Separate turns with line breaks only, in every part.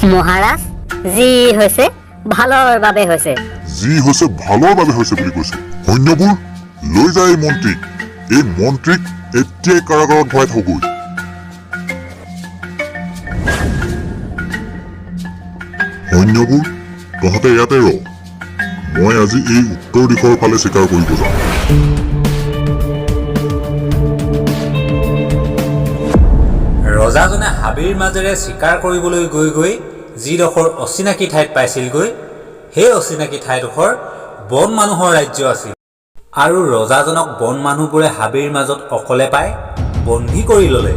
মহাৰাজ, যি হৈছে ভালৰ বাবে হৈছে।
যি হৈছে ভালৰ বাবে হৈছে বুলি কৈছে। সৈন্যবোৰ লৈ যায় এই মন্ত্ৰীক এতিয়াই কাৰাগাৰত ভৰাই থগৈ। সৈন্যবোৰ তহঁতে ইয়াতে ৰ, মই আজি এই উত্তৰ দিশৰ ফালে চিকাৰ কৰিব যাওঁ।
ৰজাজনে হাবিৰ মাজেৰে চিকাৰ কৰিবলৈ গৈ গৈ যিডোখৰ অচিনাকি ঠাইত পাইছিলগৈ, সেই অচিনাকি ঠাইডোখৰ বন মানুহৰ ৰাজ্য আছিল। আৰু ৰজাজনক বন মানুহবোৰে হাবিৰ মাজত অকলে পাই বন্দী কৰি ল'লে।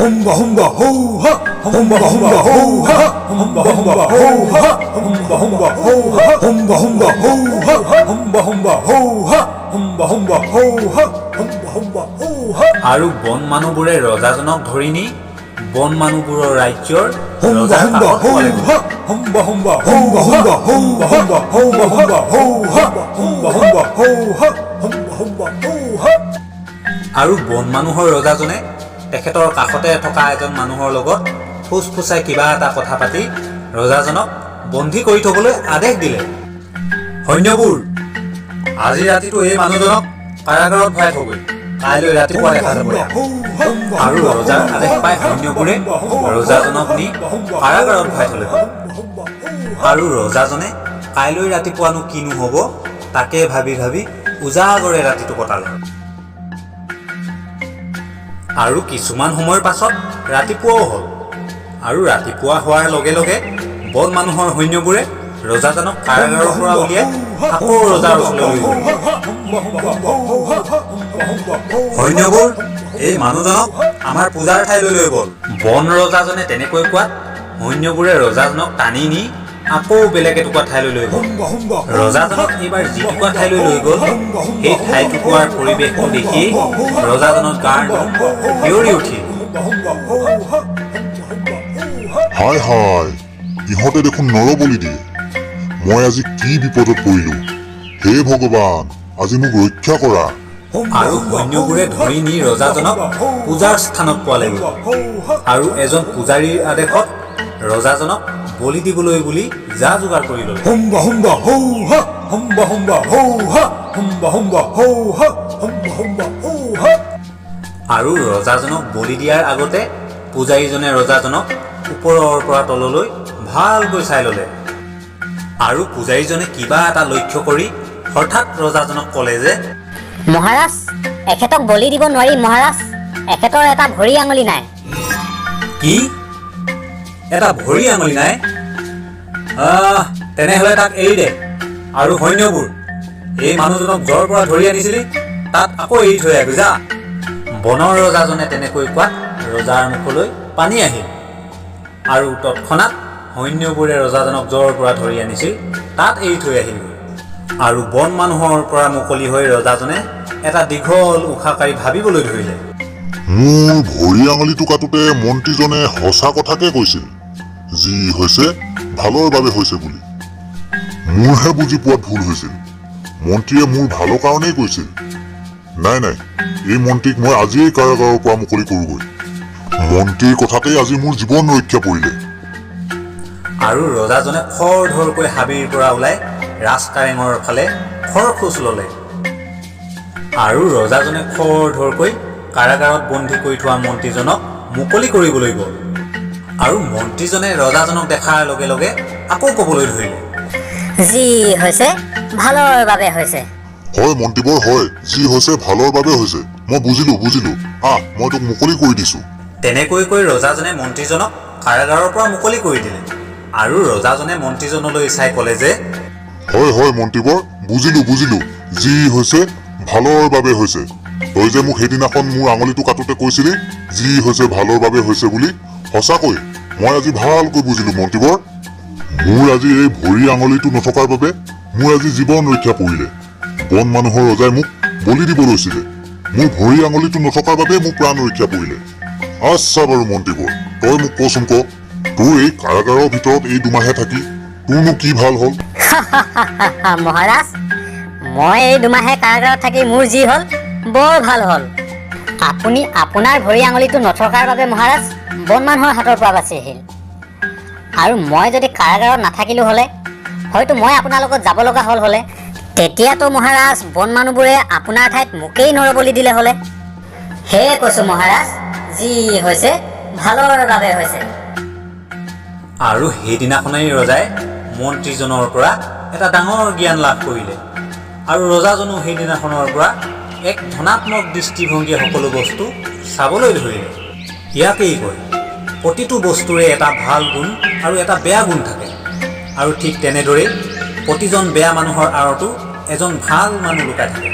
Humba humba ho ha, humba humba ho ha, humba humba ho ha, humba humba ho ha, humba humba ho ha, humba humba ho ha, humba humba ho ha, humba humba ho ha।
আৰু বন মানুহবোৰে ৰজাজনক ধৰি নি বন মানুহবোৰৰ ৰাজ্যৰ
Humba
ৰজাৰ
humba
কাষত
ho
পালেগৈ।
ha, humba humba humba humba humba humba humba humba ho ha, humba humba ho ha, humba humba ho ha।
আৰু বন মানুহৰ ৰজাজনে তেখেতৰ কাষতে থকা এজন মানুহৰ লগত ফুচফুচাই কিবা এটা কথা পাতি ৰজাজনক বন্দী কৰি থবলৈ আদেশ দিলে। সৈন্যবোৰ, আজি ৰাতিটো এই মানুহজনক কাৰাগাৰত ভৰাই থগৈ, কাইলৈ ৰাতিপুৱা দেখা যাব। আৰু ৰজাৰ আদেশ পাই সৈন্যবোৰে ৰজাজনক নি কাৰাগাৰত ভৰাই থলে। আৰু ৰজাজনে কাইলৈ ৰাতিপুৱানো কিনো হ'ব তাকে ভাবি ভাবি উজাগৰে ৰাতিটো কটালে। আৰু কিছুমান সময়ৰ পাছত ৰাতিপুৱাও হ'ল। আৰু ৰাতিপুৱা হোৱাৰ লগে লগে বন মানুহৰ সৈন্যবোৰে ৰজাজনক কাৰাগাৰৰ পৰা উলিয়াই আকৌ ৰজাৰ ওচৰলৈ লৈ গ'ল। সৈন্যবোৰ, এই মানুহজনক আমাৰ পূজাৰ ঠাইলৈ লৈ গ'ল। বন ৰজাজনে তেনেকৈ কোৱাত সৈন্যবোৰে ৰজাজনক টানি নি আকৌ বেলেগ এটুকুৰা ঠাইলৈ লৈ গ'ল। ৰজাজনক এইবাৰ যিটুকুৰা ঠাইলৈ লৈ গ'ল, সেই ঠাইটুকুৰাৰ পৰিৱেশটো দেখিয়েই ৰজাজনৰ গাৰ নোম শিয়ৰি উঠিল।
হায় হায়, ইহঁতে দেখোন নৰবলি দিয়ে। মই আজি কি বিপদত পৰিলো। হে ভগৱান, আজি মোক ৰক্ষা কৰা।
আৰু সৈন্যবোৰে ধৰি নি ৰজাজনক পূজাৰ স্থানত পোৱালেগৈ। আৰু এজন পূজাৰীৰ আদেশত ৰজাজনক বলি দিবলৈ বুলি যা যোগাৰ কৰি ল'লে।
Humba humba ho ha, humba humba ho ha, humba humba ho ha, humba humba ho ha।
আৰু ৰজাজনক বলি দিয়াৰ আগতে পূজাৰীজনে ৰজাজনক ওপৰৰ পৰা তললৈ ভালকৈ চাই ল'লে। আৰু পূজাৰীজনে কিবা এটা লক্ষ্য কৰি হঠাৎ ৰজাজনক ক'লে যে,
মহাৰাজ, এখেতক বলি দিব নোৱাৰি মহাৰাজ, এখেতৰ এটা ভৰি আঙুলি নাই।
কি? এটা ভৰি আঙুলি নাই? তেনেহ'লে তাক এৰি দে। আৰু সৈন্যবোৰ, এই মানুহজনক য'ৰ পৰা ধৰি আনিছিলি তাত আকৌ এৰি থৈ আহ যা। বনৰ ৰজাজনে তেনেকৈ কোৱাত ৰজাৰ মুখলৈ পানী আহিল। আৰু তৎক্ষণাত সৈন্যবোৰে ৰজাজনক য'ৰ পৰা ধৰি আনিছিল তাত এৰি থৈ আহিল। আৰু বন মানুহৰ পৰা মুকলি হৈ ৰজাজনে এটা দীঘল উশাহ কাঢ়ি ভাবিবলৈ ধৰিলে।
মোৰ ভৰি আঙুলিটো কাটোতে মন্ত্ৰীজনে সঁচা কথাকে কৈছিল, যি হৈছে ভালৰ বাবে হৈছে বুলি। মোৰহে বুজি পোৱাত ভুল হৈছিল। মন্ত্ৰীয়ে মোৰ ভালৰ কাৰণেই কৈছিল। নাই নাই, এই মন্ত্ৰীক মই আজিয়েই কাৰাগাৰৰ পৰা মুকলি কৰোগৈ। মন্ত্ৰীৰ কথাতেই আজি মোৰ জীৱন ৰক্ষা পৰিলে।
আৰু ৰজাজনে খৰধৰকৈ হাবিৰ পৰা ওলাই ৰাজকাৰেঙৰ ফালে খৰখোজ ল'লে। আৰু ৰজাজনে খৰধৰকৈ কাৰাগাৰত বন্দী কৰি থোৱা মন্ত্ৰীজনক মুকলি কৰিবলৈ গ'ল। আৰু মন্ত্ৰীজনে ৰজাজনক দেখাৰ লগে লগে আকৌ ক'বলৈ ধৰিলে,
যি হৈছে ভালৰ বাবে হৈছে।
হয় মন্ত্ৰীবৰ, হয়, যি হৈছে ভালৰ বাবে হৈছে। মই বুজিলো। মই তোক মুকলি কৰি দিছো।
তেনেকৈ কৈ ৰজাজনে মন্ত্ৰীজনক কাৰাগাৰৰ পৰা মুকলি কৰি দিলে। আৰু ৰজাজনে মন্ত্ৰীজনলৈ চাই ক'লে যে,
হয় মন্ত্ৰীবৰ, বুজিলো, যি হৈছে ভালৰ বাবে হৈছে। তই যে মোক সেইদিনাখন মোৰ আঙুলিটো কাটোতে কৈছিলি যি হৈছে ভালৰ বাবে হৈছে বুলি, সঁচাকৈ মই আজি ভালকৈ বুজিলো মন্ত্ৰীবৰ। মোৰ আজি এই ভৰি আঙুলিটো নথকাৰ বাবে মোৰ আজি জীৱন ৰক্ষা পৰিলে। বন মানুহৰ ৰজাই মোক বলি দিব লৈছিলে। মোৰ ভৰি আঙুলিটো নথকাৰ বাবে মোৰ প্ৰাণ ৰক্ষা পৰিলে। আচ্ছা বাৰু মন্ত্ৰীবৰ, তই মোক কচোন ক, তোৰ এই কাৰাগাৰৰ ভিতৰত এই দুমাহে থাকি তোৰনো কি ভাল হ'ল?
মহাৰাজ, মই এই দুমাহে কাৰাগাৰত থাকি মোৰ যি হ'ল বৰ ভাল হ'ল। আপুনি আপোনাৰ ভৰি আঙুলিটো নথকাৰ বাবে মহাৰাজ বন মানুহৰ হাতৰ পৰা বাচি আহিল। আৰু মই যদি কাৰাগাৰত নাথাকিলো হ'লে, হয়তো মই আপোনাৰ লগত যাব লগা হ'ল হ'লে, তেতিয়াতো মহাৰাজ বন মানুহবোৰে আপোনাৰ ঠাইত মোকেই নৰবলি দিলে হ'লে। সেয়ে কৈছো মহাৰাজ, যি হৈছে ভালৰ বাবে হৈছে।
আৰু সেইদিনাখনেই ৰজাই মন্ত্ৰীজনৰ পৰা এটা ডাঙৰ জ্ঞান লাভ কৰিলে। আৰু ৰজাজনো সেইদিনাখনৰ পৰা এক ধনাত্মক দৃষ্টিভংগীয়ে সকলো বস্তু চাবলৈ ধৰিলে। ইয়াকেই কয়, প্ৰতিটো বস্তুৰে এটা ভাল গুণ আৰু এটা বেয়া গুণ থাকে। আৰু ঠিক তেনেদৰেই প্ৰতিজন বেয়া মানুহৰ আঁৰতো এজন ভাল মানুহ লুকাই থাকে।